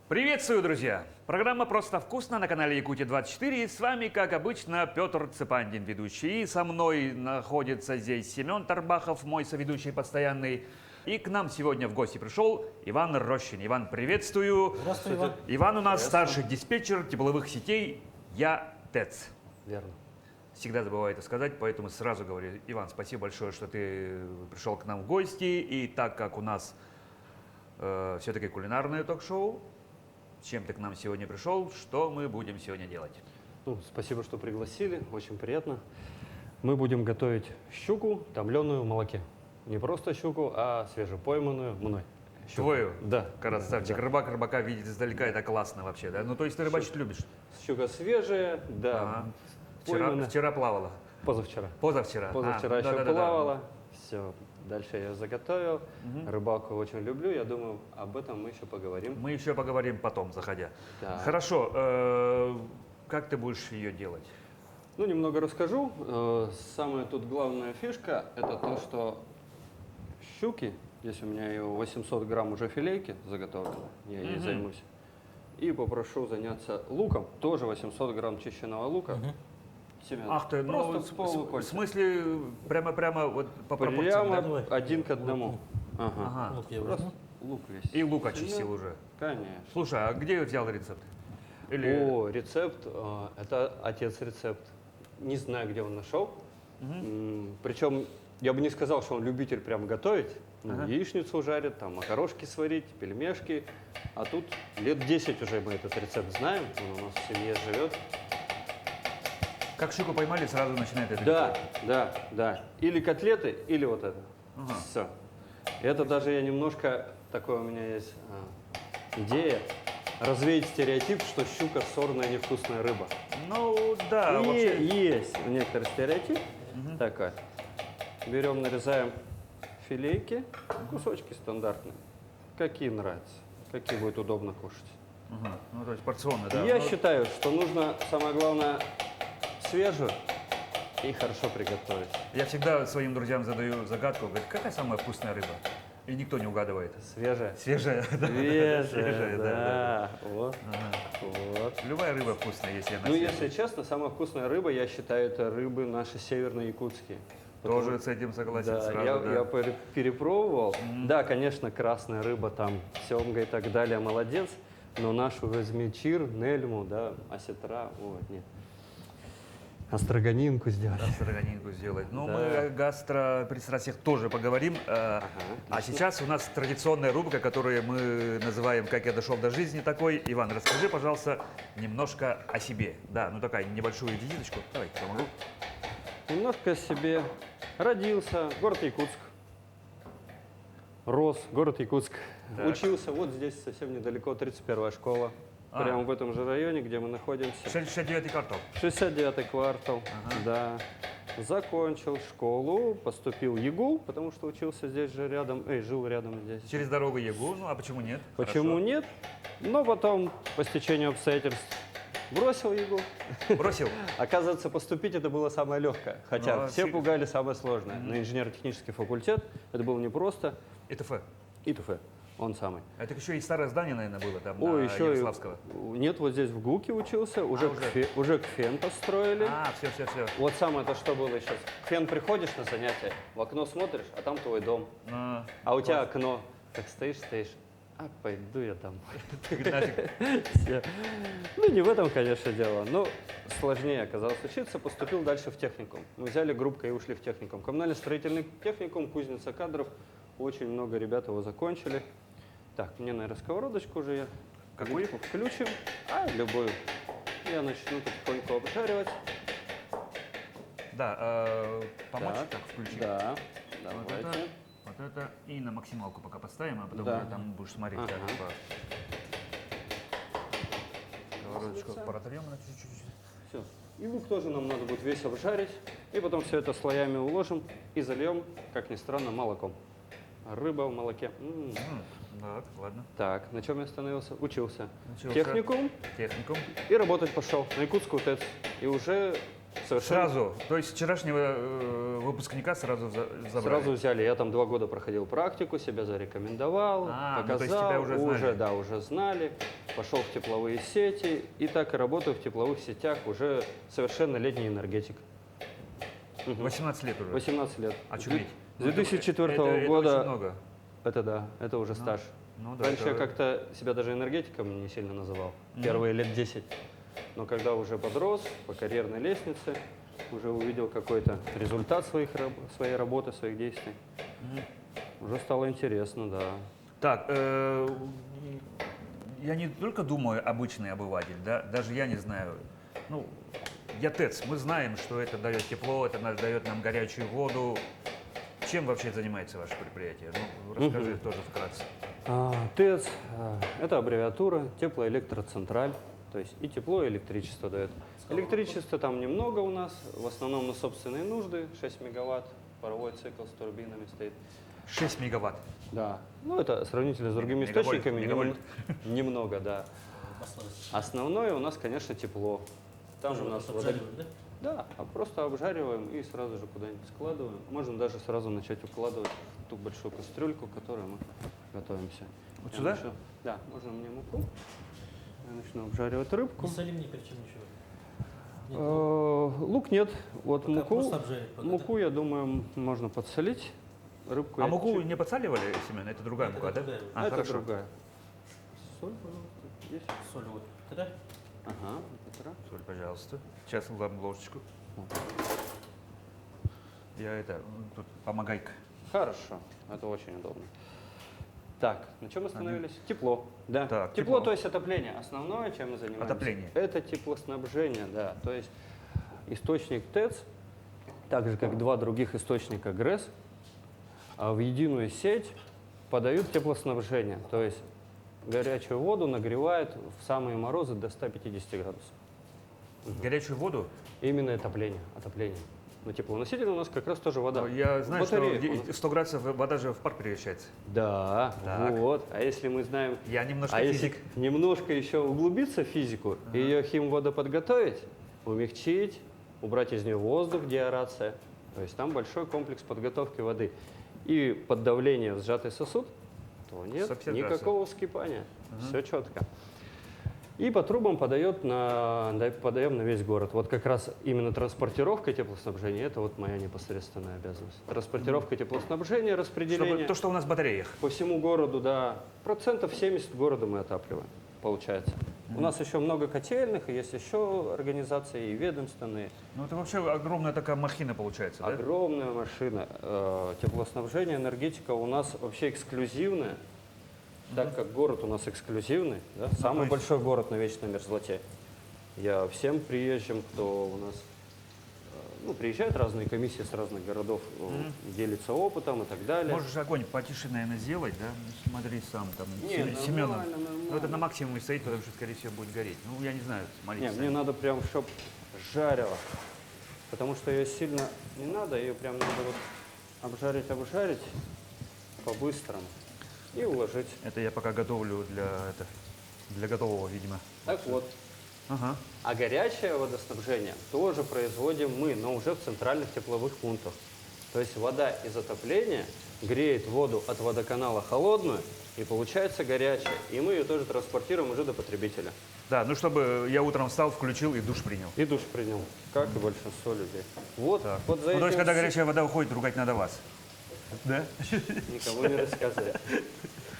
Приветствую, друзья! Программа «Просто вкусно» на канале Якутия-24. И с вами, как обычно, Петр Цепандин, ведущий. И со мной находится здесь Семен Тарбахов, мой соведущий постоянный. И к нам сегодня в гости пришел Иван Рощин. Иван, приветствую. Здравствуй, Иван. Иван у нас старший диспетчер тепловых сетей «Я ТЭЦ». Верно. Всегда забываю это сказать, поэтому сразу говорю: Иван, спасибо большое, что ты пришел к нам в гости. И так как у нас все-таки кулинарное ток-шоу, чем ты к нам сегодня пришел, что мы будем сегодня делать? Ну, спасибо, что пригласили, очень приятно. Мы будем готовить щуку, томленую в молоке. Не просто щуку, а свежепойманную мной. Щуку. Твою? Да. Красавчик. Да. Рыбак рыбака видит издалека, это классно вообще, да? Ну, то есть ты рыбачить любишь? Щука свежая, да. Ага. Вчера плавала? Позавчера. Позавчера? Позавчера еще да-да-да-да. плавала. Все. Дальше я ее заготовил. Рыбалку очень люблю. Я думаю, об этом мы еще поговорим. Мы еще поговорим потом, заходя. Да. Хорошо. Как ты будешь ее делать? Ну, немного расскажу. Самая тут главная фишка – это то, что щуки, здесь у меня ее 800 грамм уже филейки заготовлено, я ей займусь. И попрошу заняться луком, тоже 800 грамм чищенного лука. Семян. Ах ты, Просто ну, с полукольца. в смысле, прямо вот по пропорциям, Прямо да? один к одному. Ага. Ага. Лук я Просто возьму. лук весь. И лук очистил уже. Конечно. Слушай, а где взял рецепт? Или... О, рецепт, это отец рецепт. Не знаю, где он нашел. Причем я бы не сказал, что он любитель прям готовить. Ну, яичницу жарит, там макарошки сварить, пельмешки. А тут лет 10 уже мы этот рецепт знаем. Он у нас в семье живет. Как щуку поймали, сразу начинает это Да, делать. да. Или котлеты, или вот это. Ага. Все. Это даже я немножко, такое у меня есть идея, развеять стереотип, что щука сорная невкусная рыба. Ну, да, И вообще... есть некоторый стереотип такой. Берем, нарезаем филейки, кусочки стандартные, какие нравятся, какие будет удобно кушать. Ага. Ну, то есть порционно, да. Я Ну, считаю, что нужно, самое главное, свежую и хорошо приготовить. Я всегда своим друзьям задаю загадку, говорю, какая самая вкусная рыба? И никто не угадывает. Свежая. Свежая, да. Свежая, да. да. Вот. Ага. Вот. Любая рыба вкусная, если она Ну, свежая. если честно, самая вкусная рыба, я считаю, это рыбы наши северно-якутские. Тоже с этим согласен Да, сразу, я перепробовал. Да, конечно, красная рыба, там, семга и так далее, молодец. Но нашу возьми чир, нельму, да, осетра, вот, нет. Астроганинку сделать. Гастроганинку сделать. Ну, Да. мы о гастропристрастиях тоже поговорим. А сейчас у нас традиционная рубрика, которую мы называем «Как я дошел до жизни» такой. Иван, расскажи, пожалуйста, немножко о себе. Да, ну такая небольшую визиточку. Давай, помогу. Немножко о себе. Родился, город Якутск. Рос, город Якутск. Так. Учился вот здесь, совсем недалеко, 31-я школа. Прямо в этом же районе, где мы находимся. 69-й квартал. 69-й квартал, да. Закончил школу, поступил в ЕГУ, потому что учился здесь же рядом, жил рядом здесь. Через дорогу ЕГУ, ну а почему нет? Почему Хорошо. нет? Но потом, по стечению обстоятельств, бросил ЕГУ. Бросил? Оказывается, поступить это было самое легкое. Хотя Ну, а все всегда- пугали самое сложное. На инженерно-технический факультет это было непросто. ИТФ. ИТФ, он самый. Это еще и старое здание, наверное, было там, Ой, на еще Ярославского. нет, вот здесь в ГУКе учился, уже, уже. уже КФЕН построили. Все. Вот самое-то, что было сейчас. Фен, приходишь на занятия, в окно смотришь, а там твой дом. А у тебя окно. Так стоишь, а пойду я домой. Всё. Ну, не в этом, конечно, дело. Но сложнее оказалось учиться. Поступил дальше в техникум. Мы взяли группкой и ушли в техникум. Коммунально-строительный техникум, кузница кадров. Очень много ребят его закончили. Так, мне, наверное, сковородочку уже я Какую? включим. Любую. Я начну потихоньку обжаривать. Да, помочь так включить? Да, Вот давайте. это, вот это. И на максималку пока поставим, а потом Да. уже там будешь смотреть. Ага. Сковородочку протрем на чуть-чуть. Все. И лук тоже нам надо будет весь обжарить. И потом все это слоями уложим и зальем, как ни странно, молоком. Рыба в молоке. Так, ладно. Так, на чем я остановился? Учился. Учился. Техникум Техникум. и работать пошел на Якутскую ТЭЦ. И уже Сразу? То есть вчерашнего выпускника сразу забрали? Сразу взяли. Я там 2 года проходил практику, себя зарекомендовал, Ну, то есть показал. тебя уже знали. Да, уже знали. Пошел в тепловые сети. И так и работаю в тепловых сетях. Уже совершеннолетний энергетик. 18 лет уже? 18 лет. Очуметь. С 2004 это года. очень много. Это да, это уже стаж. Ну да, Раньше это- я как-то себя даже энергетиком не сильно называл. Первые лет 10. Но когда уже подрос по карьерной лестнице, уже увидел какой-то результат своей работы, своих действий, уже стало интересно, да. Так, я не только думаю обычный обыватель, да, даже я не знаю. Ну, я ТЭЦ, мы знаем, что это дает тепло, это дает нам горячую воду. Чем вообще занимается ваше предприятие? Ну, расскажи тоже вкратце. ТЭЦ это аббревиатура теплоэлектроцентраль, то есть и тепло, и электричество дает. Электричества там немного у нас, в основном на собственные нужды, 6 мегаватт, паровой цикл с турбинами стоит. 6 мегаватт. Да, ну это сравнительно с другими Мегавольт, источниками мегавольт. немного, да. Основное у нас, конечно, тепло. Там у нас Обжариваем, да? Да, просто обжариваем и сразу же куда-нибудь складываем. Можно даже сразу начать укладывать в ту большую кастрюльку, к которой мы готовимся. Вот Я сюда? начну- Да, можно мне муку. Я начну обжаривать рыбку. Не солим ни перчим ничего. Нет, Лук нет. Вот пока муку, просто обжарить пока, муку, я думаю, можно подсолить. Рыбку А я муку чуть- не подсаливали, Семен? Это другая Нет, мука, это да? другая. А, это хорошо. другая. Соль, пожалуйста, есть? соль вот. Тогда Ага, Петра. Соль, пожалуйста. Сейчас дам ложечку. Я это, тут помогай-ка. Хорошо, это очень удобно. Так, на чем мы остановились? Тепло. Да. Так, тепло, тепло. то есть отопление. Основное, чем мы занимаемся, Отопление. это теплоснабжение, да. То есть источник ТЭЦ, так же как 2 других источника ГРЭС, в единую сеть подают теплоснабжение. То есть горячую воду нагревают в самые морозы до 150 градусов. Горячую воду? Именно отопление. Но теплоноситель у нас как раз тоже вода. Я знаю, что Батарея. 100 градусов вода же в пар превращается. Да, Так. вот. А если мы знаем Я немножко А физик. если немножко еще углубиться в физику, ее химводу подготовить, умягчить, убрать из нее воздух, деаэрация, то есть там большой комплекс подготовки воды. И под давлением в сжатый сосуд, то нет 150 никакого вскипания. Все четко. И по трубам подаем на весь город. Вот как раз именно транспортировка теплоснабжения, это вот моя непосредственная обязанность. Транспортировка теплоснабжения, распределение. Чтобы, то, что у нас в батареях. По всему городу, да, 70% города мы отапливаем, получается. У нас еще много котельных, и есть еще организации и ведомственные. Ну, это вообще огромная такая махина получается, да? Огромная машина. Теплоснабжение, энергетика у нас вообще эксклюзивная, так как город у нас эксклюзивный, да, самый есть- большой город на вечной мерзлоте. Я всем приезжим, кто у нас приезжают разные комиссии с разных городов, делятся опытом и так далее. Можешь огонь потише, наверное, сделать, да? Ну, смотри сам там. Не, Семен. нормально, Ну, это на максимуме стоит, потому что, скорее всего, будет гореть. Ну, я не знаю, смотрите. Не, сами. мне надо прям, чтоб жарило. Потому что ее сильно не надо, ее прям надо вот обжарить по-быстрому и уложить. Это я пока готовлю для готового, видимо. Так вот. Ага. А горячее водоснабжение тоже производим мы, но уже в центральных тепловых пунктах. То есть вода из отопления греет воду от водоканала холодную, и получается горячая. И мы ее тоже транспортируем уже до потребителя. Да, ну чтобы я утром встал, включил и душ принял. И душ принял, как и большинство людей. Вот, Так. вот за Ну, то есть, этим когда всем- горячая вода уходит, ругать надо вас. Да? Никому не рассказывай.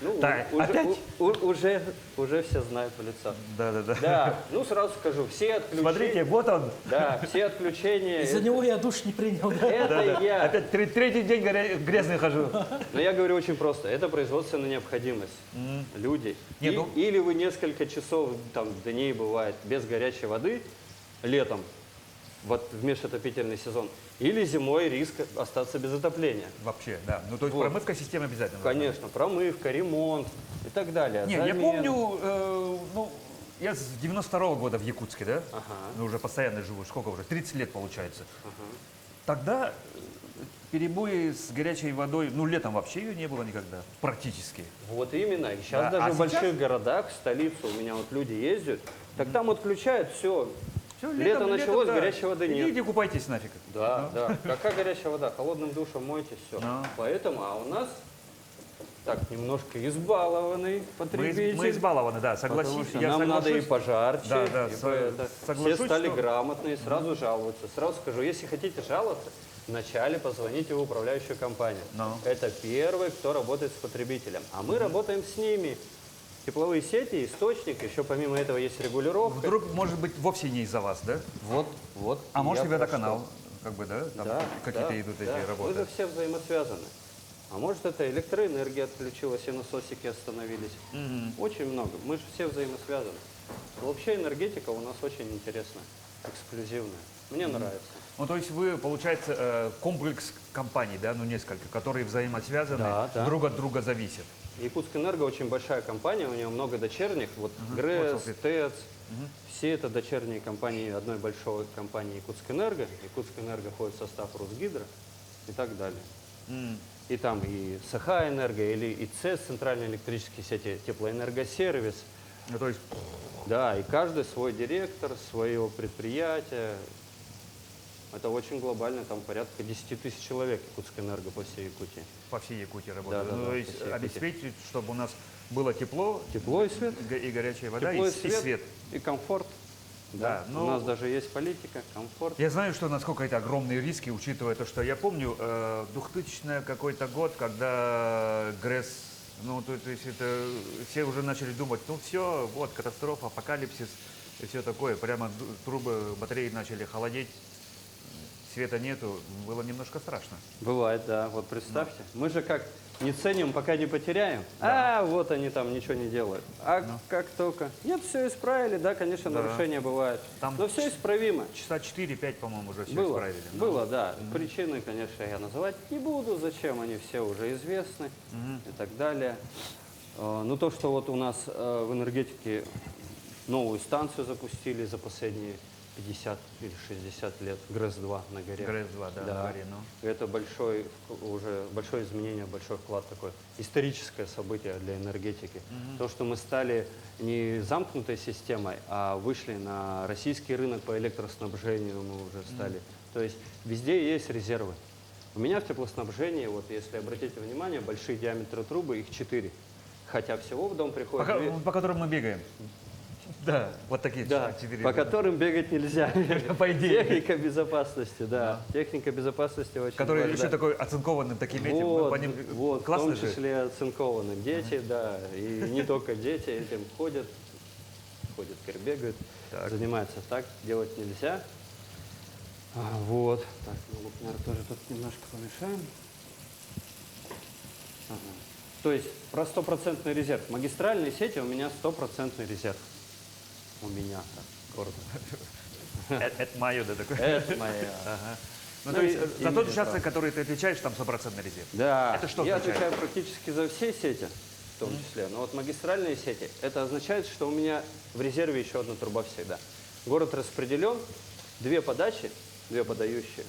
Ну, Так, опять? уже все знают в лицо. Да. Да, ну сразу скажу, все отключения. Смотрите, вот он. Да, все отключения. из-за него я душ не принял, да? Это я. Опять третий день грязный хожу. Но я говорю очень просто. Это производственная необходимость. Люди. Не, ну- Или вы несколько часов, там, дней бывает, без горячей воды летом, вот в межотопительный сезон, или зимой риск остаться без отопления. Вообще, да. Ну, то есть Вот. промывка системы обязательно. должна быть. Конечно, промывка, ремонт и так далее. Не, я замена. помню, я с 92-го года в Якутске, да? Ага. Ну, уже постоянно живу. Сколько уже? 30 лет получается. Тогда перебои с горячей водой, ну, летом вообще ее не было никогда. Практически. Вот именно. И сейчас Да, даже а в больших городах, в столицу у меня вот люди ездят, так там отключают все Всё, Лето началось, да. горячей воды нет. Идите купайтесь нафиг. Да, да. Какая горячая вода? Холодным душем мойте, все. Ну. Поэтому, а у нас так немножко избалованный потребитель. Мы избалованы, да, Потому согласись. что я нам надо и соглашусь. пожарче, Да, да, и со- это. соглашусь, Все стали что- грамотные, сразу жалуются. Сразу скажу, если хотите жаловаться, вначале позвоните в управляющую компанию. Ну. Это первый, кто работает с потребителем. А мы работаем с ними. Тепловые сети, источник, еще помимо этого есть регулировка. Вдруг, может быть, вовсе не из-за вас, да? Вот. А может, я и про водоканал, как бы, да? Там Да, какие-то да, идут да. эти работы. Мы же все взаимосвязаны. А может, это электроэнергия отключилась, и насосики остановились. Очень много. Мы же все взаимосвязаны. Вообще энергетика у нас очень интересная, эксклюзивная. Мне нравится. Ну, то есть вы, получается, комплекс компаний, да, ну, несколько, которые взаимосвязаны, Да, да. друг от друга зависят. Якутскэнерго очень большая компания, у нее много дочерних. Вот ГРЭС, Вот, ТЭЦ, все это дочерние компании одной большой компании Якутскэнерго. Якутскэнерго входит в состав Русгидро и так далее. И там и Саха-энерго, или и ЦЭС, центральные электрические сети, теплоэнергосервис. Ну, то есть, Да, и каждый свой директор, свое предприятие. Это очень глобально, там порядка 10 тысяч человек Якутскэнерго по всей Якутии. по всей Якутии работают. Да, Ну, да, то по есть всей Якутии. обеспечить, чтобы у нас было тепло, Тепло и свет. и горячая вода, Тепло и свет. и комфорт. Да, У ну- нас даже есть политика, комфорт. Я знаю, что насколько это огромные риски, учитывая то, что я помню 2000 какой-то год, когда ГРЭС, ну, то есть это все уже начали думать, ну все, вот катастрофа, апокалипсис и все такое, прямо трубы, батареи начали холодеть, света нету, было немножко страшно. Бывает, да. Вот представьте. Мы же как не ценим, пока не потеряем. А вот они там ничего не делают. А как только. Нет, все исправили, да, конечно, Да. нарушения бывают. Там Но все исправимо. Часа 4-5, по-моему, уже все Было, исправили. Но- было, да. Причины, конечно, я называть не буду, зачем, они все уже известны и так далее. Ну, то, что вот у нас в энергетике новую станцию запустили за последние 50 или 60 лет, ГРЭС-2 на горе. ГРЭС-2, да, на горе, ну. Это уже большое изменение, большой вклад такой, историческое событие для энергетики. То, что мы стали не замкнутой системой, а вышли на российский рынок по электроснабжению, мы уже стали. То есть везде есть резервы. У меня в теплоснабжении, вот если обратите внимание, большие диаметры трубы, их 4. Хотя всего в дом приходит... По которым мы бегаем. Да, вот такие Да, 4. по которым бегать нельзя. По идее. Техника безопасности, да. Техника безопасности очень Которые важна. еще такой оцинкованным таким этим. Мы Вот, по ним вот, в классно том же. числе оцинкованы. Дети, да, и не только дети этим ходят, бегают, Так. занимаются. Так делать нельзя. Вот. Так, ну, наверное, тоже тут немножко помешаем. Ага. То есть про стопроцентный резерв. Магистральные сети у меня стопроцентный резерв. У меня, так, гордо. Это мое, да, такое. Это моя. Ага. Ну, Ну, то есть и- за и тот не участок, прав. который ты отвечаешь, там 100% резерв. Да, Это что я означает? отвечаю практически за все сети, в том числе. Но вот магистральные сети, это означает, что у меня в резерве еще одна труба всегда. Город распределен, 2 подачи, 2 подающие,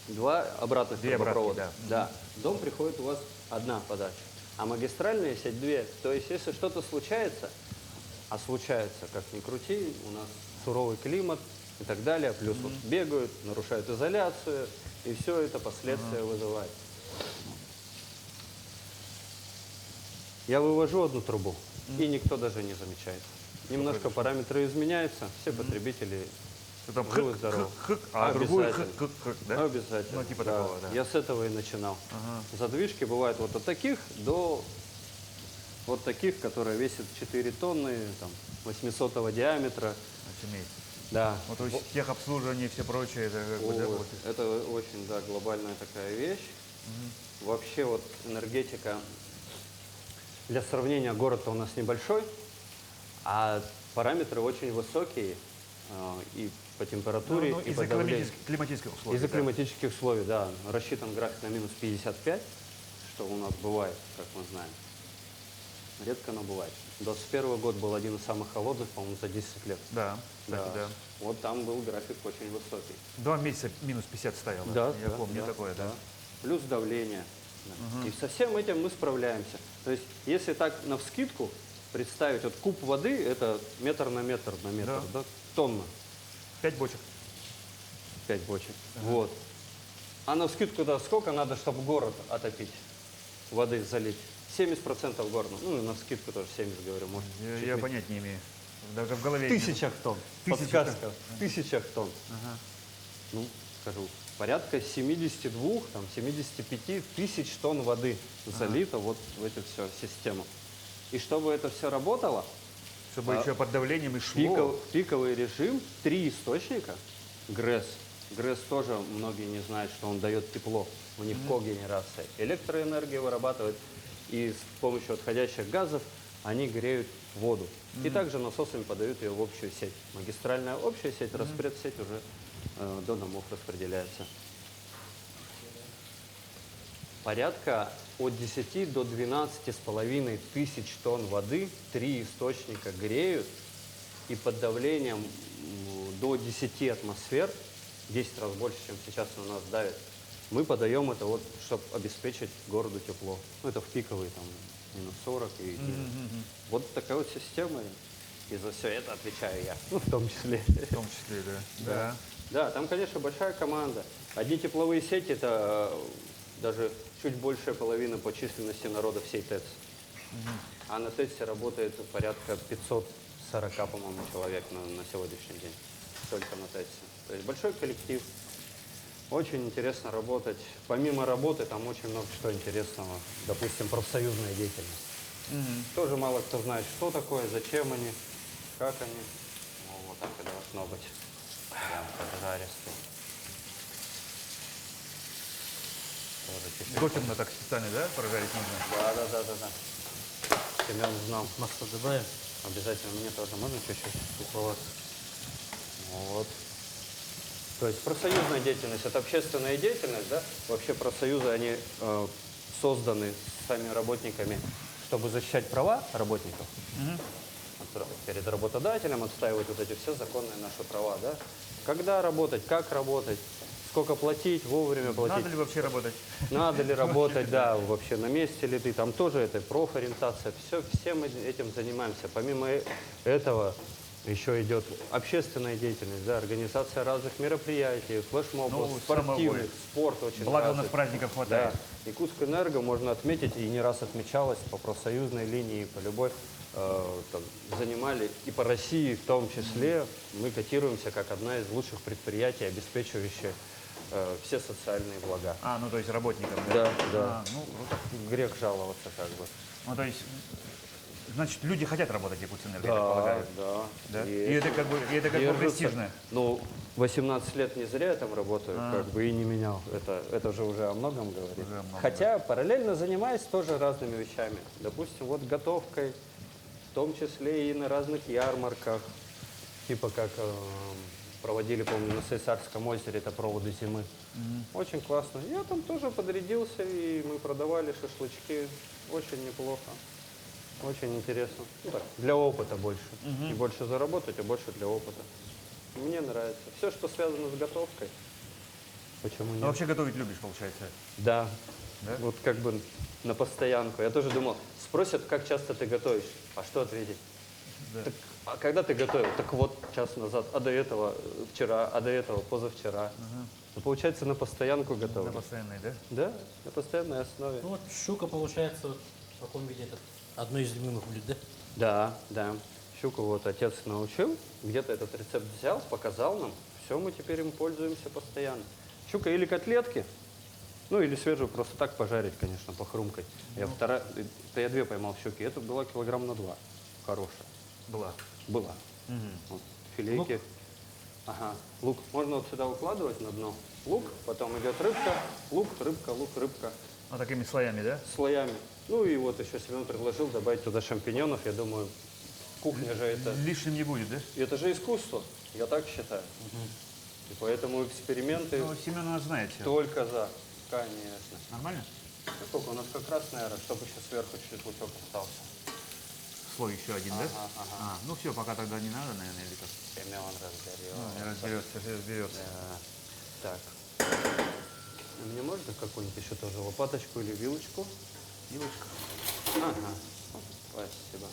2 обратных 2 обратки, трубопровода. да. Да, в дом приходит у вас 1 подача. А магистральная сеть 2. То есть если что-то случается, а случается, как ни крути, у нас суровый климат и так далее, плюс вот бегают, нарушают изоляцию, и все это последствия вызывает. Я вывожу одну трубу, и никто даже не замечает. Немножко параметры изменяются, все потребители Ты там живы, хык, здоровы. хык, хык, а другую Обязательно. хык, хык, хык, да? Обязательно. Ну, типа да. такого, да. Я с этого и начинал. Ага. Задвижки бывают вот от таких до вот таких, которые весят 4 тонны, там, 800 диаметра. Очуметь. Да. Ну, то есть техобслуживание и все прочее, это как бы, да, Вот. вот. Это очень, да, глобальная такая вещь. Вообще вот энергетика, для сравнения, город-то у нас небольшой, а параметры очень высокие и по температуре, Ну, и из-за по давлению. климатических условий. Из-за да. климатических условий, да. Рассчитан график на минус 55, что у нас бывает, как мы знаем. Редко, но бывает. 21 год был один из самых холодных, по-моему, за 10 лет. Да, кстати, да. Вот там был график очень высокий. 2 месяца минус 50 стояло. Да, Я помню такое, да. Плюс давление. Да. И со всем этим мы справляемся. То есть, если так навскидку представить, вот куб воды – это метр на метр, Да. да, тонна. 5 бочек. 5 бочек. Вот. А навскидку, да, сколько надо, чтобы город отопить? Воды залить? 70% горно. Ну, и навскидку тоже 70, говорю, может. чуть Я меньше. понять не имею. Даже в голове. В тысячах тонн. Тысячах. Подсказка. В тысячах тонн. Ага. Ну, скажу, порядка 72, там, 75 тысяч тонн воды залито вот в эту всю систему. И чтобы это все работало, Чтобы еще под давлением и шло. пиковый режим, 3 источника, ГРЭС. ГРЭС тоже многие не знают, что он дает тепло. У них когенерация. Электроэнергия вырабатывает, и с помощью отходящих газов они греют воду. И также насосами подают ее в общую сеть. Магистральная общая сеть, распредсеть уже до домов распределяется. Порядка от 10 до 12,5 тысяч тонн воды 3 источника греют, и под давлением до 10 атмосфер, 10 раз больше, чем сейчас на нас давит, мы подаем это вот, чтобы обеспечить городу тепло. Ну, это в пиковые, там, минус 40. Вот такая вот система. И за все это отвечаю я, ну, в том числе. В том числе, да. Да. Да, там, конечно, большая команда. Одни тепловые сети – это даже чуть большая половина по численности народа всей ТЭЦ. А на ТЭЦе работает порядка 540, по-моему, человек на сегодняшний день. Только на ТЭЦе. То есть большой коллектив. Очень интересно работать. Помимо работы, там очень много чего интересного. Допустим, профсоюзная деятельность. Тоже мало кто знает, что такое, зачем они, как они. Ну, вот так и должно быть. Прям поджаристый. Тоже чуть-чуть. Допинно так специально, да, прожарить нужно? Да. Семен знал. Масло добавим. Обязательно мне тоже можно чуть-чуть упаковаться. Вот. То есть профсоюзная деятельность – это общественная деятельность, да? Вообще профсоюзы, они созданы самими работниками, чтобы защищать права работников. Перед работодателем отстаивать вот эти все законные наши права, да? Когда работать, как работать, сколько платить, вовремя платить. Надо ли вообще работать? Надо ли работать, да, вообще на месте ли ты, там тоже это профориентация, всем этим занимаемся. Помимо этого еще идет общественная деятельность, да, организация разных мероприятий, флешмобов, спортивных, спорт очень Благо у нас развит. праздников хватает. Да. Якутскэнерго можно отметить, и не раз отмечалось по профсоюзной линии, по любой, там, занимали, и по России в том числе, мы котируемся как одна из лучших предприятий, обеспечивающих все социальные блага. А, ну то есть работникам, да? Да, да. А, ну, круто. Грех жаловаться как бы. Ну, то есть, значит, люди хотят работать в Якутэнерго, я так полагаю. Да, Да? И И это как бы держится. престижно. Ну, 18 лет не зря я там работаю, как бы и не менял. Это же уже о многом говорит. Уже о многом, Хотя параллельно занимаюсь тоже разными вещами. Допустим, вот готовкой, в том числе и на разных ярмарках. Типа как проводили, помню, на Сейсарском озере, это проводы зимы. Очень классно. Я там тоже подрядился, и мы продавали шашлычки. Очень неплохо. Очень интересно. Ну, так, для опыта больше. Не больше заработать, а больше для опыта. Мне нравится. Все, что связано с готовкой. Почему нет? Ну, вообще готовить любишь, получается. Да. Да? Вот как бы на постоянку. Я тоже думал, спросят, как часто ты готовишь. А что ответить? Да. Так, а когда ты готовил? Так вот, час назад. А до этого вчера, а до этого позавчера. Ну, получается, на постоянку На готовлю. постоянной, да? Да, на постоянной основе. Ну вот щука получается вот в каком виде это? Одно из любимых блюд, да? Да, да. Щуку вот отец научил, где-то этот рецепт взял, показал нам. Все, мы теперь им пользуемся постоянно. Щука или котлетки, ну или свежую просто так пожарить, конечно, похрумкать. Я две поймал щуки, это была килограмм на 2. Хорошая. Была. Была. Вот, филейки. Ага. Лук. Можно вот сюда укладывать на дно. Лук, потом идет рыбка, лук, рыбка, лук, рыбка. Ну, такими слоями, да? Слоями. Ну и вот еще Семен предложил добавить туда шампиньонов. Я думаю, кухня же это... Лишним не будет, да? Это же искусство, я так считаю. И поэтому эксперименты Ну, Семен у нас знает все. только за. Конечно. Нормально? Ну, сколько у нас как раз, наверное, чтобы еще сверху чуть лучок остался. Слой еще один, да? Ага. А, ну все, пока тогда не надо, наверное, или как? Семен разберет. Ну, разберется. Так. Мне можно какую-нибудь еще тоже лопаточку или вилочку? Вилочка. Ага. Спасибо.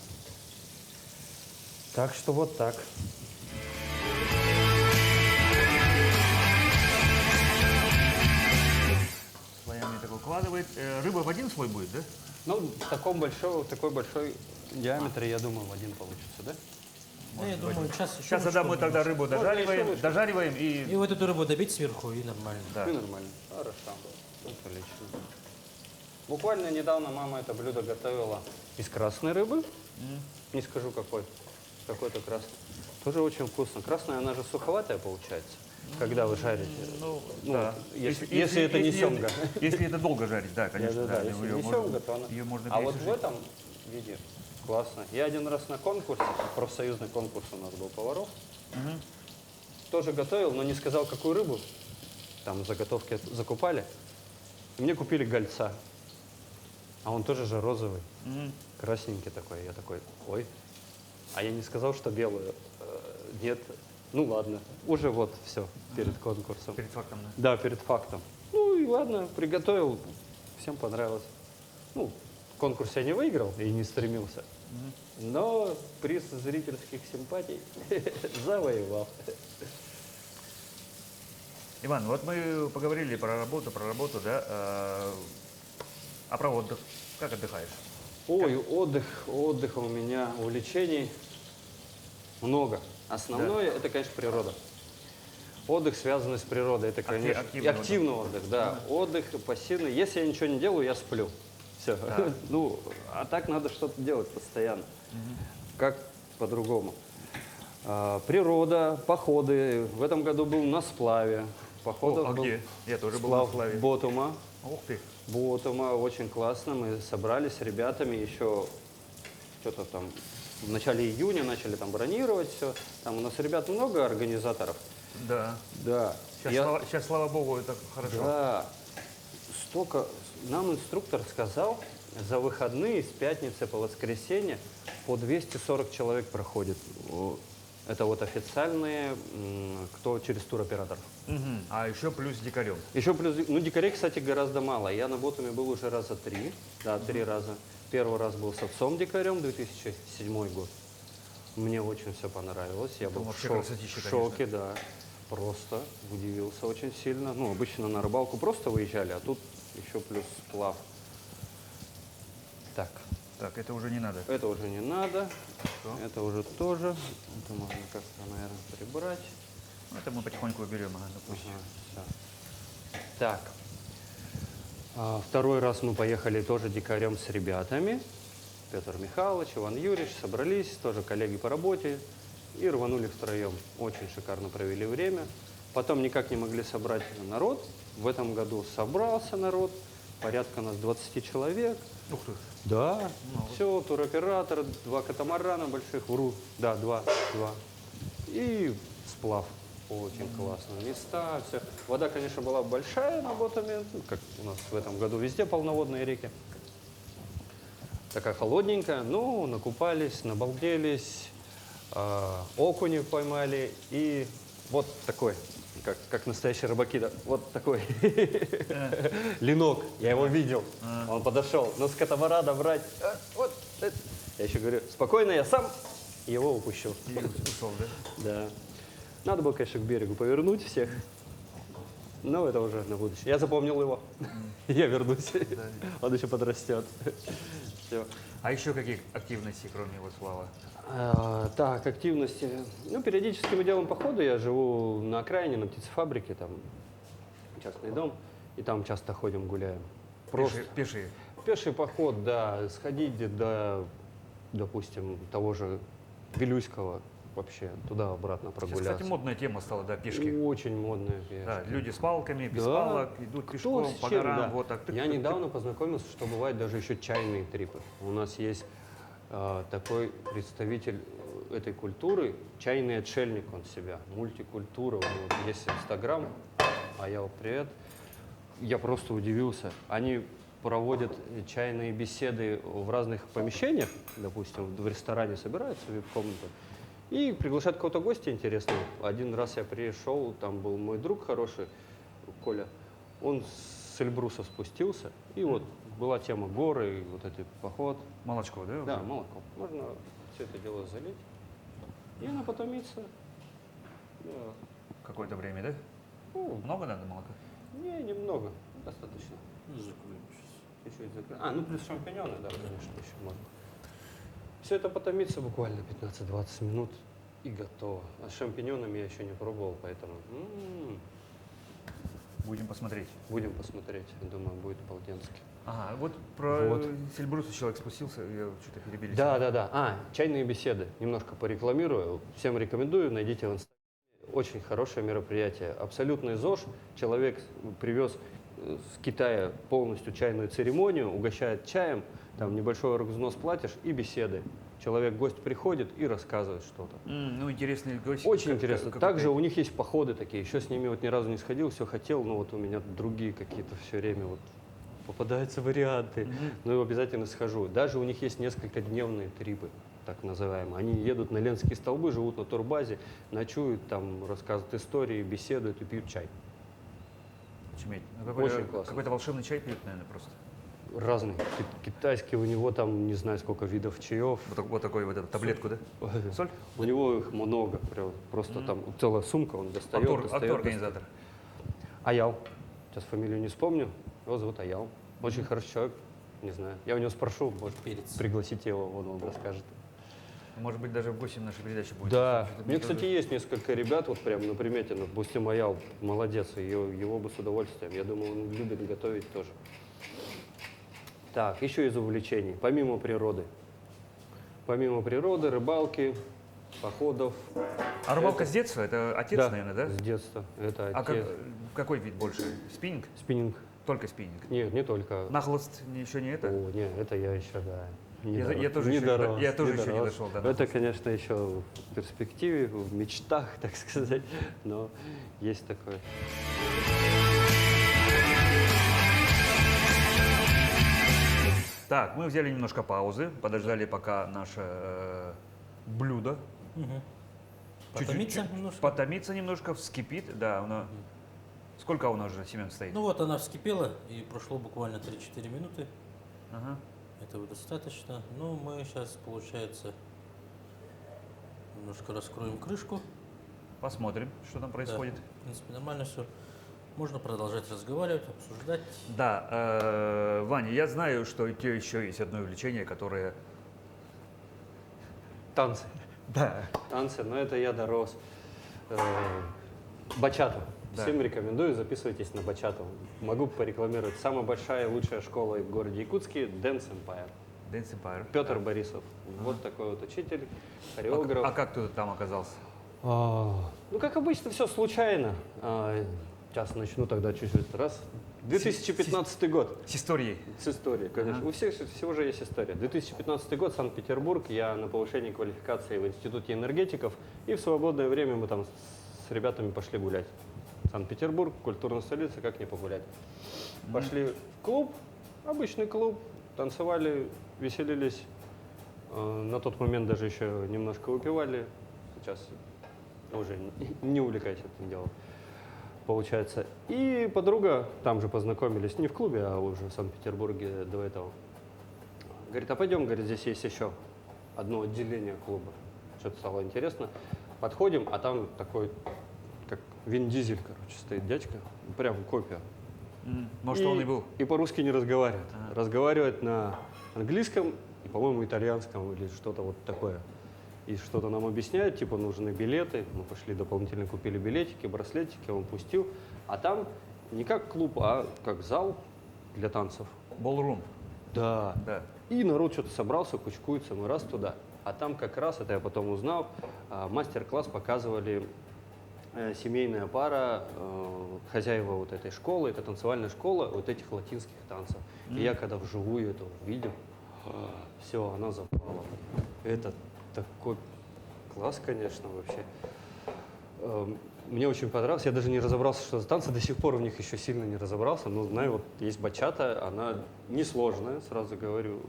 Так что вот так. складывает. Рыба в один слой будет, да? Ну, в такой большой диаметре, я думаю, в один получится, да? Ну, я думаю, сейчас еще Сейчас тогда мы тогда рыбу Можно еще дожариваем, лучше. дожариваем И и... вот эту рыбу добить сверху, и нормально. Да. И нормально. Хорошо. Отлично. Буквально недавно мама это блюдо готовила из красной рыбы. Не скажу какой. Какой-то красный. Тоже очень вкусно. Красная, она же суховатая получается, когда вы жарите. Ну, Ну, да. если это не семга. Если это долго жарить, да, конечно. Да-да-да, да, если её не можно- семга, то она... её можно А вот в пересушить. этом виде классно. Я один раз на конкурсе, профсоюзный конкурс у нас был поваров, тоже готовил, но не сказал, какую рыбу. Там заготовки закупали. И мне купили гольца. А он тоже же розовый, красненький такой. Я такой, ой. А я не сказал, что белую. Нет. Ну ладно. Уже вот все перед конкурсом. Перед фактом, да. Да, перед фактом. Ну и ладно, приготовил, всем понравилось. Ну, в конкурсе я не выиграл и не стремился, но приз зрительских симпатий завоевал. Иван, вот мы поговорили про работу, да, а про отдых. Как отдыхаешь? Ой, отдыха у меня, увлечений много. Основное это, конечно, природа. Отдых, связанный с природой, это, конечно, активный активный отдых, да. Отдых пассивный. Если я ничего не делаю, я сплю. Все. Ну, а так надо что-то делать постоянно. Как по-другому? Природа, походы. В этом году был на сплаве. Походов А был где? Я тоже был на сплав сплаве. Ботума. Ух ты. Ботума очень классно. Мы собрались с ребятами еще что-то там в начале июня начали там бронировать все. Там у нас ребят много организаторов. Да. Да. Сейчас, слава богу, это хорошо. Да. Столько. Нам инструктор сказал, за выходные с пятницы по воскресенье по 240 человек проходит. Это вот официальные, кто через туроператор. Мгм. А еще плюс дикарем. Еще плюс, ну дикарей, кстати, гораздо мало. Я на Ботуме был уже раза 3. Да, 3 раза. Первый раз был с отцом дикарем, 2007 год. Мне очень все понравилось. Я был вообще в красотища, шоке, да. Просто удивился очень сильно. Ну, обычно на рыбалку просто выезжали, а тут еще плюс сплав. Так, Так, это уже не надо. это уже не надо. Что? Это уже тоже. Это можно как-то, наверное, прибрать. Это мы потихоньку уберем. Ага, допустим. Ага, всё. Так. Второй раз мы поехали тоже дикарем с ребятами. Петр Михайлович, Иван Юрьевич, собрались, тоже коллеги по работе, и рванули втроем. Очень шикарно провели время. Потом никак не могли собрать народ. В этом году собрался народ, порядка нас 20 человек. Ух ты. Да, все, туроператор, 2 катамарана больших, вру, да, два. И сплав. Очень классные места, все. Вода, конечно, была большая на Ботуме, ну, как у нас в этом году везде полноводные реки. Такая холодненькая, ну, накупались, набалделись, окуни поймали и вот такой, как настоящие рыбаки, да, вот такой ленок, я его видел, он подошел, но с катамарана брать, вот, я еще говорю, спокойно, я сам его упущу. И ушел, да? Да. Надо было, конечно, к берегу повернуть всех. Но это уже на будущее. Я запомнил его. Я вернусь. Он еще подрастет. Все. А еще какие активности, кроме его слава? Так, активности. Ну, периодически мы делаем походы. Я живу на окраине, на птицефабрике, там частный дом. И там часто ходим, гуляем. Просто Пешие. пеший поход, да. Сходить до, допустим, того же Вилюйского. Вообще туда-обратно Сейчас, прогуляться. кстати, модная тема стала, да, пешки. Очень модная пешка. Да, люди с палками, без Да. палок, идут Кто пешком с по чем, горам. да. Вот так. Я недавно познакомился, что бывает даже еще чайные трипы. У нас есть такой представитель этой культуры, чайный отшельник он себя, мультикультура, у него есть Инстаграм, а я вот привет. Я просто удивился. Они проводят чайные беседы в разных помещениях, допустим, в ресторане собираются, в вип-комнату, и приглашают какого-то гостя интересного. Один раз я пришел, там был мой друг хороший, Коля, он с Эльбруса спустился, и вот была тема горы, вот этот поход. Молочко, да? Да, уже? молоко. Можно все это дело залить и напотомиться. Да. Какое-то время, да? Ну, Много надо молока? Не, немного, достаточно. Ну, закроем сейчас. Чуть-чуть закрыть. Ну плюс шампиньоны, да, конечно, еще можно. Все это потомится буквально 15-20 минут и готово. А с шампиньонами я еще не пробовал, поэтому Будем посмотреть. будем посмотреть. Думаю, будет по-алденски. Ага, вот про Вот. Сельбруса человек спустился, я что-то перебили. Да. Чайные беседы. Немножко порекламирую. Всем рекомендую. Найдите в Инстаграме. Очень хорошее мероприятие. Абсолютный ЗОЖ. Человек привез с Китая полностью чайную церемонию, угощает чаем, там небольшой взнос платишь и беседы. Гость приходит и рассказывает что-то. Ну, интересный гость. Очень интересно. Также у них есть походы такие. Еще с ними вот ни разу не сходил, все хотел, но вот у меня другие какие-то все время вот попадаются варианты. Но я обязательно схожу. Даже у них есть несколькодневные трипы, так называемые. Они едут на Ленские столбы, живут на турбазе, ночуют, там рассказывают истории, беседуют и пьют чай. Очуметь. Очень классно. Какой-то волшебный чай пьют, наверное, просто. Разный. Китайский, у него там не знаю сколько видов чаев. Вот такой вот эту таблетку, да? Соль? У него их много, прям, просто там целая сумка, он достает. А кто организатор? Аял. Сейчас фамилию не вспомню. Его зовут Аял. Очень хороший человек. Не знаю. Я у него спрошу, может, Перец. пригласите его, он вам расскажет. Может быть, даже в гости нашей передачи будет. Да. Что-то У меня, тоже- кстати, есть несколько ребят, вот прям на примете, допустим, Аял, молодец, и его бы с удовольствием. Я думаю, он любит готовить тоже. Так, еще из увлечений, помимо природы. Помимо природы, рыбалки, походов. А рыбалка с детства? Это отец, Да, наверное, да? с детства. Это А отец. какой вид больше? Спиннинг? Спиннинг. Только спиннинг. Нет, не только. Нахлост еще не это? О, нет, это я еще, да. Я тоже еще не дошел до Это, нахлоста. конечно, еще в перспективе, в мечтах, так сказать, но есть такое. Так, мы взяли немножко паузы, подождали, пока наше блюдо Мгм. чуть-чуть- Потомится чуть- немножко. потомится немножко, вскипит. Да, сколько у нас же семян стоит? Ну вот она вскипела, и прошло буквально 3-4 минуты. Ага. Этого достаточно. Ну, мы сейчас, получается, немножко раскроем крышку. Посмотрим, что там Да, происходит. в принципе, нормально все. Можно продолжать разговаривать, обсуждать. Да, Ваня, я знаю, что у тебя еще есть одно увлечение, которое... Танцы. Да. Танцы, но это я дорос. Бачата. Да. Всем рекомендую, записывайтесь на бачату. Могу порекламировать. Самая большая и лучшая школа в городе Якутске – Dance Empire. Dance Empire. Петр Борисов. Вот такой вот учитель, хореограф. А как ты там оказался? Ну, как обычно, все случайно. Сейчас начну тогда чуть-чуть. Раз. 2015 год. С историей. С историей, конечно. Ага. У всех всего же есть история. 2015 год, Санкт-Петербург. Я на повышении квалификации в Институте энергетиков. И в свободное время мы там с ребятами пошли гулять. Санкт-Петербург, культурная столица, как не погулять. Пошли в клуб, обычный клуб, танцевали, веселились. На тот момент даже еще немножко выпивали. Сейчас уже не увлекаюсь этим делом, получается. И подруга, там же познакомились, не в клубе, а уже в Санкт-Петербурге до этого. Говорит, а пойдем, говорит, здесь есть еще одно отделение клуба. Что-то стало интересно. Подходим, а там такой, как Вин Дизель, короче, стоит дядька, прям копия. Может, он и был. И по-русски не разговаривает. Ага. Разговаривает на английском и, по-моему, итальянском или что-то вот такое. И что-то нам объясняет, типа нужны билеты. Мы пошли дополнительно купили билетики, браслетики, он пустил. А там не как клуб, а как зал для танцев. Ballroom. Да. Да. И народ что-то собрался, кучкуется, мы раз туда. А там как раз, это я потом узнал, мастер-класс показывали семейная пара, хозяева вот этой школы, это танцевальная школа вот этих латинских танцев. И я когда вживую это увидел, все, она запала. Это такой класс, конечно, вообще. Мне очень понравилось. Я даже не разобрался, что за танцы. До сих пор в них еще сильно не разобрался. Но знаю, вот есть бачата, она несложная, сразу говорю.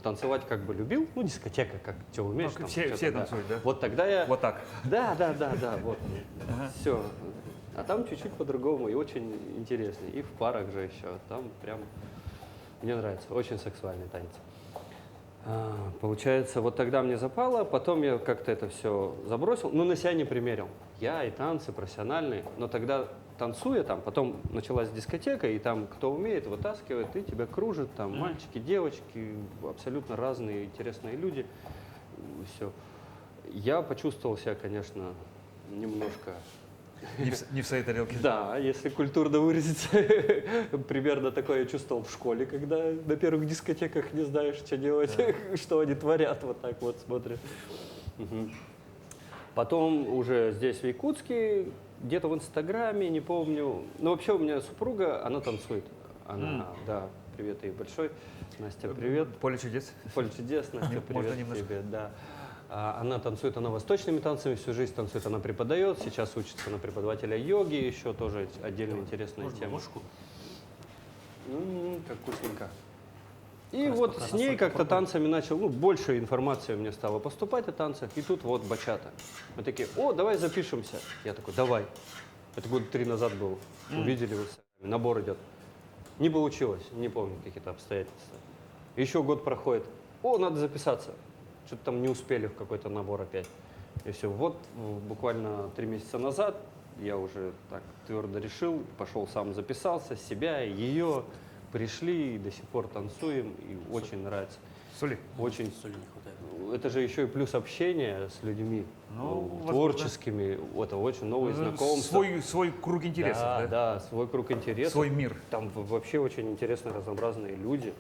Танцевать как бы любил, ну, дискотека, как что умеешь. Ну, там, все что-то, да. танцуют, да? Вот тогда я... Вот так. Да, вот. Все. А там чуть-чуть по-другому и очень интересно. И в парах же еще. Там прям мне нравится. Очень сексуальный танец. Получается, вот тогда мне запало, потом я как-то это все забросил, но на себя не примерил. Я и танцы профессиональные, но тогда танцуя там, потом началась дискотека, и там кто умеет, вытаскивает, и тебя кружит, там мальчики, девочки, абсолютно разные интересные люди, все. Я почувствовал себя, конечно, немножко... Не в своей тарелке. Да, если культурно выразиться, примерно такое я чувствовал в школе, когда на первых дискотеках не знаешь, что делать, что они творят, вот так вот смотришь. Мгм. Потом уже здесь, в Якутске, где-то в Инстаграме, не помню. Ну, вообще у меня супруга, она танцует. Она, да, привет ей большой. Настя, привет. Поле чудес. Поле чудес, Настя, Можно привет немножко? тебе, да. Она танцует, она восточными танцами всю жизнь танцует, она преподает, сейчас учится на преподавателя йоги, еще тоже отдельно интересная Можно тема. ложку? Как вкусненько. И Как раз вот пока с ней настолько как-то проходит. танцами начал, больше информации мне стало поступать о танцах, и тут вот бачата. Мы такие, давай запишемся. Я такой, давай. Это года 3 назад был. Увидели в Инстаграме, набор идет. Не получилось, не помню, какие-то обстоятельства. Еще год проходит. Надо записаться. Что-то там не успели в какой-то набор опять. И все. Вот буквально 3 месяца назад я уже так твердо решил, пошел сам записался, себя, ее. Пришли, и до сих пор танцуем, и очень нравится. Соли? Очень. Соли не хватает. Это же еще и плюс общение с людьми возможно. творческими. Это очень новые знакомства. Свой круг интересов, да? Да, свой круг интересов. Свой мир. Там вообще очень интересные, разнообразные люди.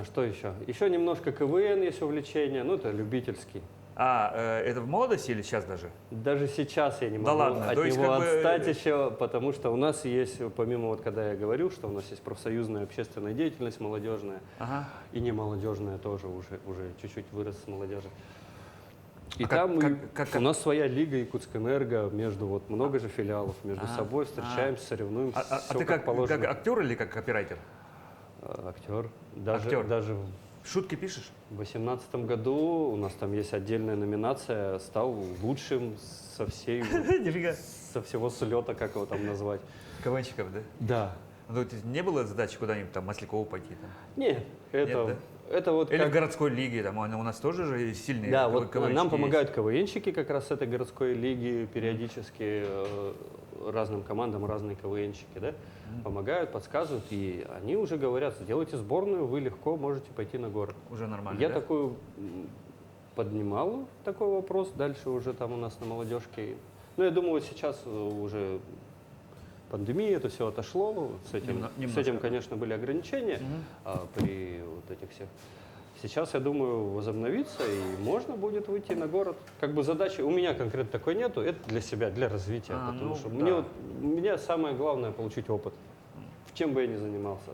Что еще? Еще немножко КВН есть увлечение, это любительский. Это в молодости или сейчас даже? Даже сейчас я не могу ладно, от то есть него как бы- отстать еще, потому что у нас есть, помимо когда я говорю, что у нас есть профсоюзная общественная деятельность молодежная, Ага. и не молодежная тоже, уже чуть-чуть вырос с молодежи. И А как- там как- у нас своя лига Якутскэнерго, между много же филиалов, между собой встречаемся, соревнуемся, А всё ты как положено. актер или как копирайтер? Актер. Актер. Даже Шутки пишешь? в 2018 году у нас там есть отдельная номинация, стал лучшим со Нифига. со всего слета, как его там назвать. КВНщиков, да? Да. Ну, не было задачи куда-нибудь там Маслякову пойти? Там? Нет, это вот Или в как... городской лиге, там у нас тоже же сильные Да, вот КВНщики нам есть. помогают КВНщики как раз с этой городской лиги периодически разным командам разные КВНщики, да, помогают, подсказывают, и они уже говорят, сделайте сборную, вы легко можете пойти на город. Уже нормально, Я да? такую поднимал такой вопрос, дальше уже там у нас на молодежке. Я думаю, вот сейчас уже пандемия, это все отошло, с этим, Немножко. конечно, были ограничения при вот этих всех. Сейчас, я думаю, возобновится, и можно будет выйти на город. Как бы задачи у меня конкретно такой нету, это для себя, для развития. Потому что у меня самое главное получить опыт, в чем бы я ни занимался.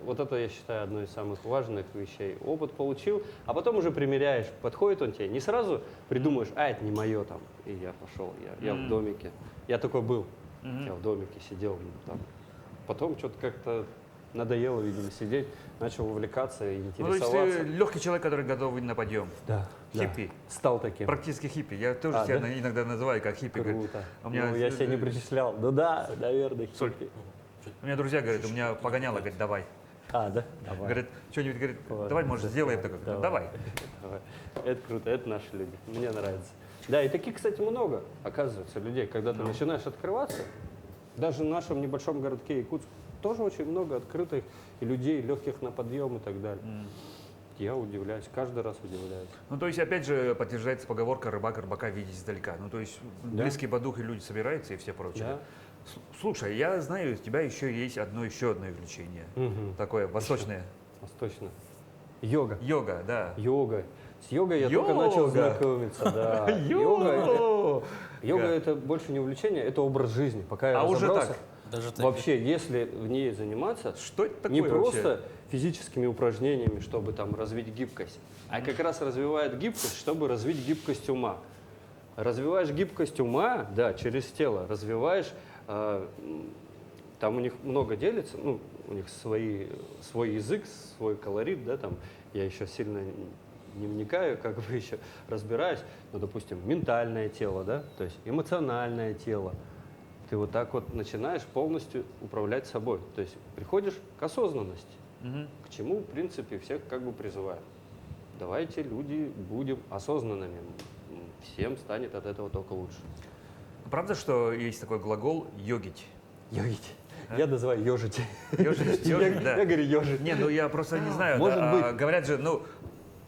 Вот это, я считаю, одной из самых важных вещей. Опыт получил, а потом уже примеряешь, подходит он тебе. Не сразу придумаешь, это не мое там, и я пошел, я в домике. Я такой был, я в домике сидел там. Потом что-то как-то надоело, видимо, сидеть, начал увлекаться и Ну, то есть интересоваться. ты легкий человек, который готов на подъем. Да, Хиппи. стал таким. Практически хиппи. Я тоже себя да? иногда называю как хиппи. Круто. У меня, Я себя не причислял. Ну да, наверное, Соль. хиппи. У меня друзья говорят, у меня погоняло, говорит, давай. Да? Давай. Говорит, что-нибудь, говорит, Ладно. давай, может, сделаем. Я такой, давай. Давай. Это круто, это наши люди. Мне нравится. Да, и таких, кстати, много, оказывается, людей. Когда ты начинаешь открываться, даже в нашем небольшом городке Якутск тоже очень много открытых и людей, легких на подъем и так далее. Я удивляюсь, каждый раз удивляюсь. Ну, то есть, опять же, подтверждается поговорка «рыбак рыбака видеть издалека». Ну, то есть, близкие по духу люди собираются и все прочее. Да. Слушай, я знаю, у тебя еще есть еще одно увлечение. Такое восточное. Восточно. Йога. Йога, да. Йога. С йогой я только начал Йога. знакомиться. Да. Йога это больше не увлечение, это образ жизни. Пока я А уже разобрался, так? Даже так. вообще, если в ней заниматься, Что это такое не вообще? просто физическими упражнениями, чтобы там развить гибкость, а как раз развивает гибкость, чтобы развить гибкость ума. Развиваешь гибкость ума, да, через тело, развиваешь, там у них много делится, у них свой язык, свой колорит, да, там я еще сильно не вникаю, как бы еще разбираюсь, допустим, ментальное тело, да, то есть эмоциональное тело. Ты вот так вот начинаешь полностью управлять собой. То есть приходишь к осознанности, к чему, в принципе, всех как бы призывают. Давайте, люди, будем осознанными. Всем станет от этого только лучше. Правда, что есть такой глагол «йогить»? Йогить. Я называю ежить. Ёжить, ёжить, да. Я говорю ежить. Не, ну я просто не знаю. Может да, быть. говорят же, ну,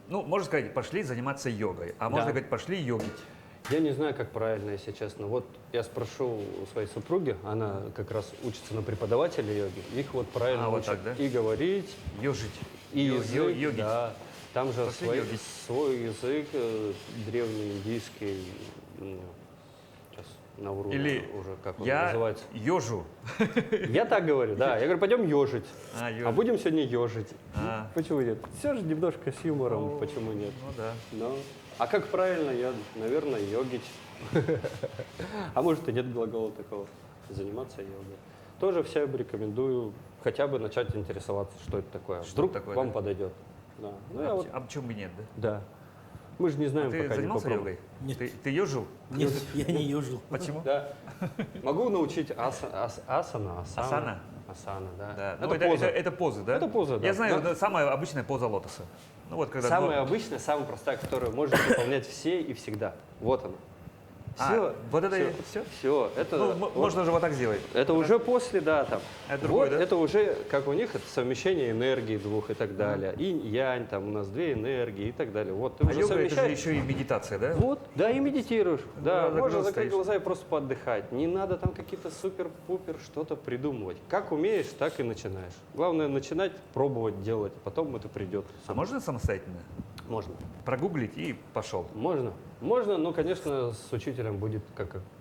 можно сказать, пошли заниматься йогой, а можно Да. сказать, пошли йогить. Я не знаю, как правильно, если честно. Вот я спрошу у своей супруги, она как раз учится на преподавателя йоги. Их вот правильно А, вот учат так, да? и говорить, Ёжить. и язык, йогить. да. Там же Пошли свой, йогить. свой язык древний индийский. Сейчас навру Или уже, как он я называется. ёжу. Я так говорю, да. Я говорю, пойдем ежить. А, ёжить. А будем сегодня ежить. А. Почему нет? Все же немножко с юмором, почему нет? Ну да. Но. А как правильно, я, наверное, йогить. А может и нет глагола такого. Заниматься йогой. Тоже всем рекомендую хотя бы начать интересоваться, что это такое. Что Вдруг это такое, вам да? подойдет. Да. Ну, я вот, А почему бы нет, да? да. Мы же не знаем, Ты пока не занимался попробуем. йогой? Нет. Ты ёжил? Нет, я не ежил. Почему? Да. Могу научить асана. Асана? Асана, да. Да. Ну, Это поза. это поза, да? Это поза, да. Я знаю, Да. это самая обычная поза лотоса. Ну вот когда Самая обычная, самая простая, которую можно выполнять все и всегда. Вот она. А, вот это и всё? Все. Это, Ну, вот- можно же вот так сделать. это уже после, да, там. Это другое, вот, да? это уже, как у них, это совмещение энергии двух и так далее. Инь-янь, там у нас две энергии и так далее. Вот, ты А уже йога это же совмещаешь. еще и медитация, да? Вот, да, и медитируешь. Да, закрыл, можно закрыть стоишь. глаза и просто поотдыхать. Не надо там какие-то супер-пупер что-то придумывать. Как умеешь, так и начинаешь. Главное начинать, пробовать делать, а потом это придет. А можно самостоятельно? Можно. Прогуглить и пошел. Можно. Можно, но, конечно, с учителем будет,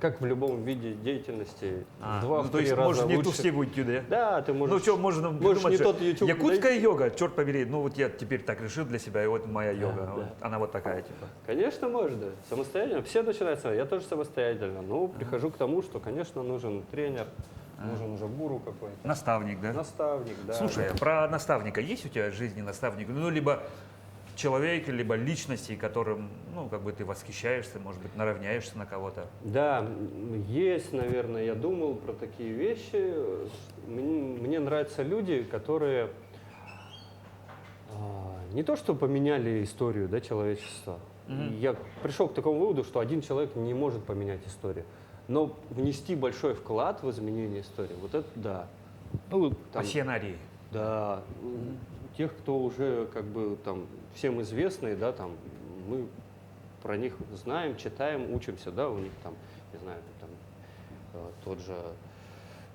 как в любом виде деятельности, в два, ну, в то три есть раза может не лучше. тусти будет, да? Да, ты можешь... Ну что, можно можешь придумать, не что тот YouTube якутская йога, черт побери, ну вот я теперь так решил для себя, и вот моя йога, да. вот она вот такая типа. Конечно, можно. Самостоятельно. Все начинают самостоятельно. Я тоже самостоятельно. Но прихожу к тому, что, конечно, нужен тренер, нужен уже гуру какой-то. Наставник, да? Наставник, да. Слушай, а про наставника есть у тебя в жизни наставник? Ну, либо человек, либо личности, которым, ну, как бы ты восхищаешься, может быть, наравняешься на кого-то. Да, есть, наверное, я думал про такие вещи. Мне нравятся люди, которые не то что поменяли историю, да, человечества. Я пришел к такому выводу, что один человек не может поменять историю. Но внести большой вклад в изменение истории, вот это да. Ну, там, Пассионарии. да, тех, кто уже как бы там всем известные, да, там мы про них знаем, читаем, учимся, да, у них там, не знаю, там тот же,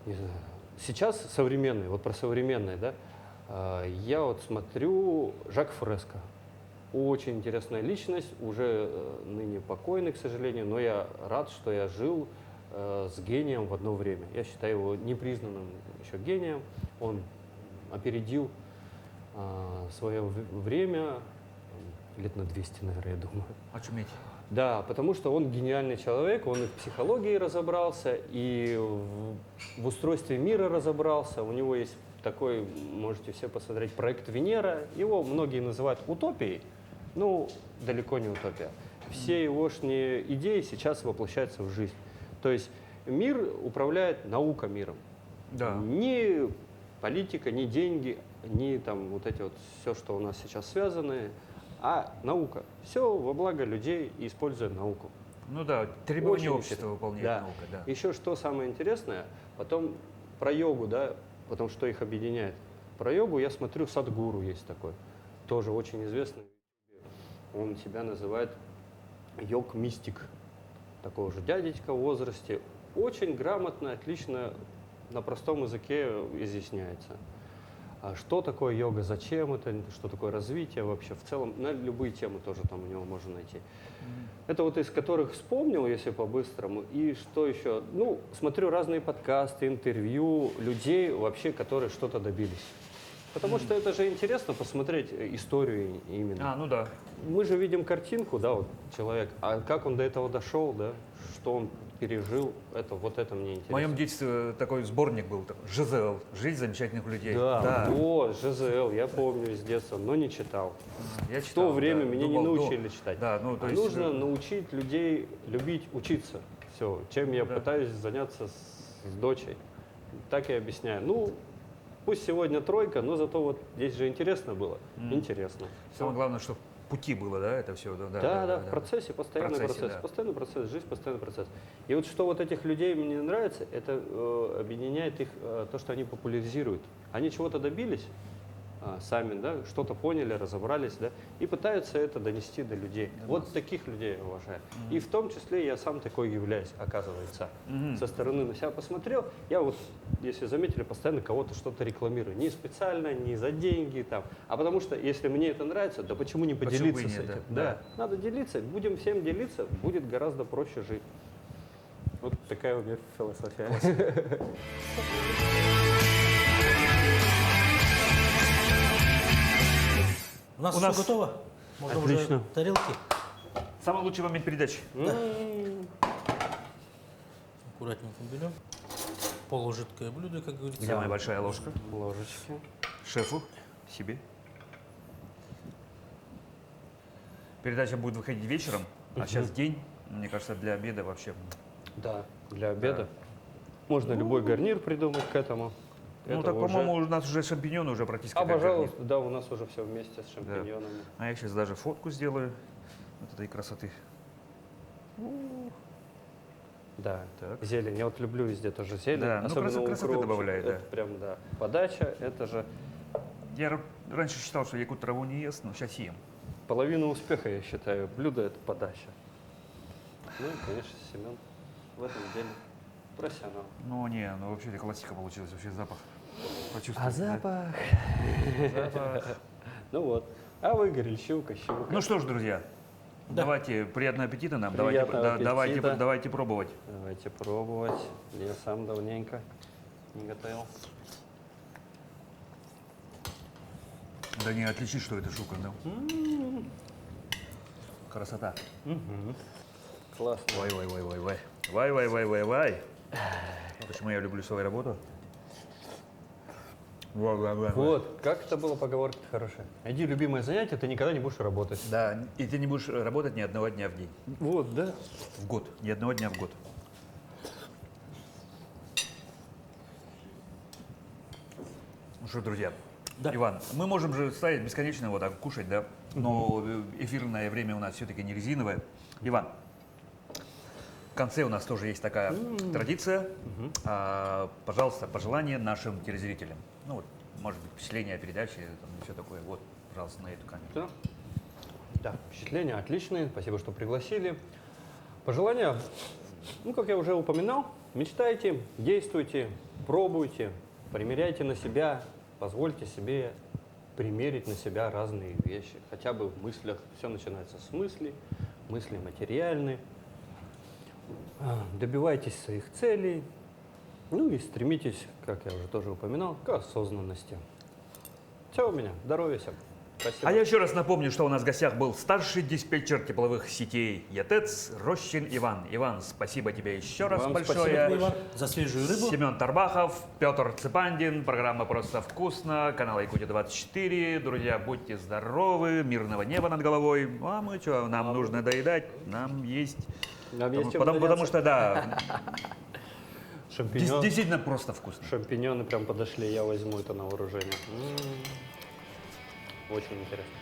не знаю, сейчас современный, вот про современное, да, я вот смотрю Жак Фреско. Очень интересная личность, уже ныне покойный, к сожалению, но я рад, что я жил с гением в одно время. Я считаю его непризнанным еще гением. Он опередил свое время, лет на 200, наверное, я думаю. Очуметь. Да, потому что он гениальный человек, он и в психологии разобрался, и в устройстве мира разобрался. У него есть такой, можете все посмотреть, проект «Венера». Его многие называют утопией. Ну, далеко не утопия. Все егошние идеи сейчас воплощаются в жизнь. То есть мир управляет наука миром. Да. Ни политика, ни деньги, ни там вот эти вот все, что у нас сейчас связаны, а наука. Все во благо людей, используя науку. Ну да, требования Очень общества интересно. выполняет Да. наука, да. Еще что самое интересное, потом про йогу, да, потому что их объединяет. Про йогу я смотрю, Садгуру есть такой, тоже очень известный. Он себя называет йог-мистик, такого же дядечка в возрасте. Очень грамотно, отлично на простом языке изъясняется. А что такое йога, зачем это, что такое развитие вообще, в целом, на любые темы тоже там у него можно найти. Это вот из которых вспомнил, если по-быстрому. И что еще? Ну, смотрю разные подкасты, интервью людей вообще, которые что-то добились. Потому что это же интересно посмотреть историю именно. А, ну да. Мы же видим картинку, да, вот человек, а как он до этого дошел, да, что он пережил, это вот это мне интересно. В моем детстве такой сборник был, ЖЗЛ, «Жизнь замечательных людей». Да, о, ЖЗЛ, я помню с детства, но не читал. Я В читал, то время да, меня не думал, научили читать. Да, ну то А есть... нужно научить людей любить учиться. Все, чем я Да. пытаюсь заняться с дочей. Так и объясняю. Ну, пусть сегодня тройка, но зато вот здесь же интересно было. Интересно. Самое главное, чтобы пути было, да, это все? Да, в процессе, постоянный процессе, процесс. да. Постоянный процесс, жизнь, постоянный процесс. И вот что вот этих людей мне нравится, это объединяет их то, что они популяризируют. Они чего-то добились сами, да, что-то поняли, разобрались, да, и пытаются это донести до людей. Вот таких людей я уважаю. И в том числе я сам такой являюсь, оказывается. Со стороны на себя посмотрел, я вот, если заметили, постоянно кого-то что-то рекламирую. Не специально, не за деньги, там, а потому что, если мне это нравится, да почему не Почему поделиться бы и с нет, этим? да. Надо делиться, будем всем делиться, будет гораздо проще жить. Вот такая у меня философия. У нас У все нас- готово? Можно Отлично. уже тарелки? Самый лучший момент передачи. Аккуратненько берем. Полужидкое блюдо, как говорится. Где моя большая ложка? Ложечки. Шефу, себе. Передача будет выходить вечером, а сейчас день. Мне кажется, для обеда вообще. Да, для обеда. Можно любой гарнир придумать к этому. Ну Это так, уже- по-моему, у нас уже шампиньоны уже практически. А, как пожалуйста, гарнир. да, у нас уже все вместе с шампиньонами. А я сейчас даже фотку сделаю вот этой красоты. Да, Так. зелень. Я вот люблю везде тоже зелень. Да, ну, особенно красоты укроп. добавляет, Это да. прям, да. Подача, это же Я раньше считал, что якут траву не ест, но сейчас ем. половина успеха, я считаю. Блюдо — это подача. Ну и, конечно, Семен в этом деле профессионал. Ну не, ну вообще это классика получилась, вообще запах. А Почувствовать. запах? Да? Запах. Ну вот. А вы, грильщука, щука. Ну что ж, друзья, Да. давайте, приятного аппетита нам. Приятного аппетита. Давайте пробовать. Давайте пробовать. Я сам давненько не готовил. Да не отличить, что это шука, да? Красота. Классно. Вай. Вай. Почему я люблю свою работу? Вай. Вот, как это было поговорка хорошая. Найди любимое занятие, ты никогда не будешь работать. Да, и ты не будешь работать ни одного дня в день. Вот, да. В год. Ни одного дня в год. Ну что, друзья, Да. Иван, мы можем же стоять бесконечно вот так кушать, да? Но эфирное время у нас все-таки не резиновое. Иван, в конце у нас тоже есть такая традиция. Пожалуйста, пожелания нашим телезрителям. Ну вот, может быть, впечатление о передаче, там, все такое. Вот, пожалуйста, на эту камеру. Да. Да, впечатления отличные. Спасибо, что пригласили. Пожелания, ну, как я уже упоминал, мечтайте, действуйте, пробуйте, примеряйте на себя, позвольте себе примерить на себя разные вещи. Хотя бы в мыслях. Все начинается с мыслей, мысли материальны. Добивайтесь своих целей. Ну и стремитесь, как я уже тоже упоминал, к осознанности. Все у меня. Здоровья всем. Спасибо. А я еще раз напомню, что у нас в гостях был старший диспетчер тепловых сетей ЯТЭЦ Рощин Иван. Иван, спасибо тебе еще раз Вам большое. спасибо, Иван, за свежую рыбу. Семен Тарбахов, Петр Цепандин, программа «Просто вкусно», канал Якутия-24. Друзья, будьте здоровы, мирного неба над головой. А мы что, нам нужно доедать, нам есть. Нам есть чем Потому заняться. что, да, Шампиньон- действительно просто вкусно. Шампиньоны прям подошли, я возьму это на вооружение. Очень интересно.